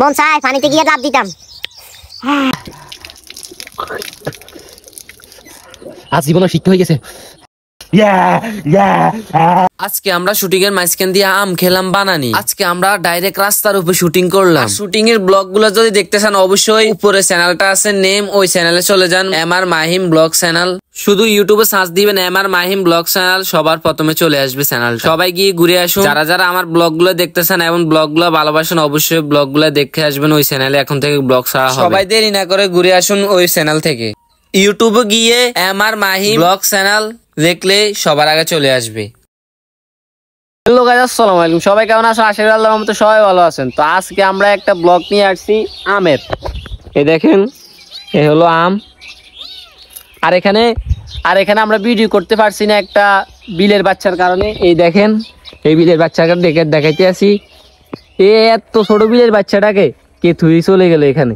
মন চায় পানিতে গিয়ে লাফ দিতাম। আজ জীবনে শিক্ষা হয়ে গেছে। আজকে আমরা শুটিং এর মাঝখান দিয়ে আম খেলাম বানানি। আজকে আমরা ডাইরেক্ট রাস্তার উপর শুটিং করলাম। শুটিং এর ব্লগ গুলো যদি দেখতে চান অবশ্যই উপরে চ্যানেলটা আছে নেম, ওই চ্যানেলে চলে যান, এমআর মাহিম ব্লগ চ্যানেল। শুধু ইউটিউবে সার্চ দিবেন এমআর মাহিম ব্লগ চ্যানেল, সবার প্রথমে চলে আসবে চ্যানেল। সবাই গিয়ে ঘুরে আসুন। যারা যারা আমার ব্লগ গুলো দেখতেছেন এবং ব্লগ গুলো ভালোবাসেন অবশ্যই ব্লগ গুলো দেখে আসবেন ওই চ্যানেলে। এখন থেকে ব্লগ ছাড়া হবে। সবাই দেরি না করে ঘুরে আসুন ওই চ্যানেল থেকে। ইউটিউবে গিয়ে এমআর মাহিম ব্লগ চ্যানেল দেখলে সবার আগে চলে আসবে। হ্যালো গাইস, আসসালামু আলাইকুম। সবাই কেমন আছেন? আশা করি আল্লাহর রহমতে সবাই ভালো আছেন। তো আজকে আমরা একটা ব্লগ নিয়ে আসছি আমের। এই দেখেন, এই হলো আম। আর এখানে আমরা ভিডিও করতে পারছি না একটা বিলের বাচ্চার কারণে। এই দেখেন, এই বিলের বাচ্চাকে দেখাইতে আসি। এত ছোট বিলের বাচ্চাটাকে কে থুই চলে গেল এখানে।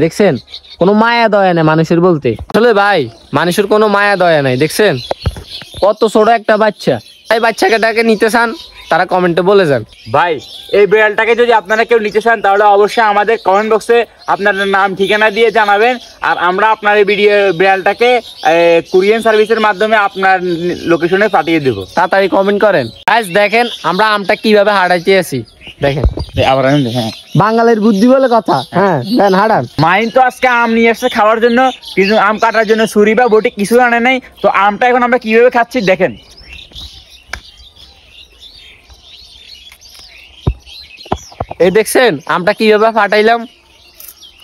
দেখছেন, কোনো মায়া দয়া নেই মানুষের বলতে। আসলে ভাই, মানুষের কোনো মায়া দয়া নাই। দেখছেন কত ছোট একটা বাচ্চা। এই বাচ্চাটাকে নিতে চান তারা কমেন্টে বলে যান। ভাই, এই বিড়ালটাকে যদি আপনারা কেউ নিতে চান তাহলে অবশ্যই আমাদের কমেন্ট বক্সে আপনার নাম ঠিকানা দিয়ে জানাবেন। আর আমরা আপনার এই বিড়ালটাকে কুরিয়ার সার্ভিসের মাধ্যমে আপনার লোকেশনে পাঠিয়ে দেবো। তাড়াতাড়ি কমেন্ট করেন। গাইস দেখেন আমরা আমটা কিভাবে হাঁটাইতে আছি। দেখেন আবার হ্যাঁ, বাঙালির বুদ্ধি বলে কথা। হ্যাঁ দেন হাঁটান। মাইন তো আজকে আম নিয়ে আসছে খাওয়ার জন্য, কিন্তু আম কাটার জন্য ছুরি বা বটি কিছু আনে নাই। তো আমটা এখন আমরা কিভাবে খাচ্ছি দেখেন। এই দেখছেন আমটা কিভাবে ফাটাইলাম,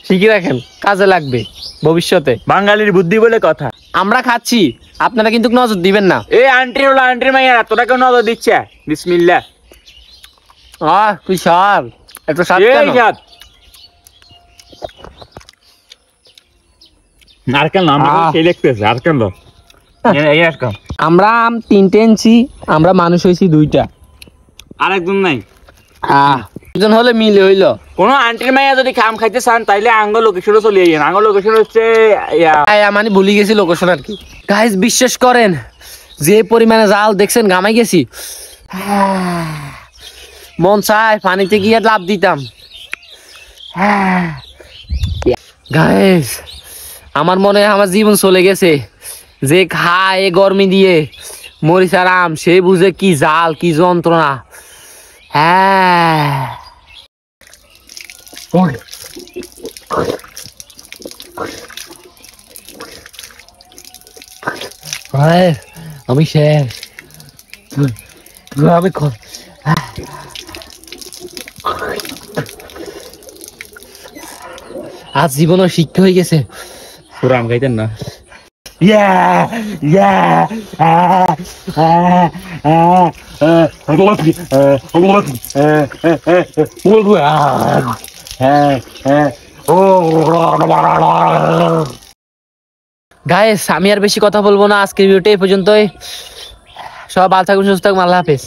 শিখে রাখেন, কাজে লাগবে ভবিষ্যতে। বাঙালির বুদ্ধি বলে কথা। আমরা খাচ্ছি, আপনারা কিন্তু নজর দিবেন না। এই আন্টির হলো আন্টির মাইয়া, তোরা কেউ নজর দিচ্ছে? বিসমিল্লাহ। তুই সার একটু সার আর কেন দেখতেছে আর কেন। আমরা আম 3টে এনেছি, আমরা মানুষ হয়েছি 2টা, আর একজন নাই। একজন হলে মিলে হইলো। কোন আন্টির মাইয়া যদি খাম খাইতে চান তাইলে আঙ্গ লোকেশনে চলে যাইয়েন। আঙ্গ লোকেশন হচ্ছে মানে ভুলে গেছি লোকেশন আর কি। গাইস বিশ্বাস করেন, যে পরিমাণে জাল দেখছেন ঘামাই গেছি। মন চায় পানিতে গিয়ে লাফ দিতাম। গাইস আমার মনে হয় আমার জীবন চলে গেছে। যে খায় গরমি দিয়ে মরিচ আর আম, সে বুঝে কি জাল, কি যন্ত্রণা। আমি শেষ। আমি আজ জীবনে শিক্ষা হয়ে গেছে। পুরো আম খাইতেন না। গাইস আমি আর বেশি কথা বলবো না, আজকের ভিডিওটা এই পর্যন্তই। সবাই ভালো থাকবেন, সুস্থ থাকবেন, আল্লাহ হাফেজ।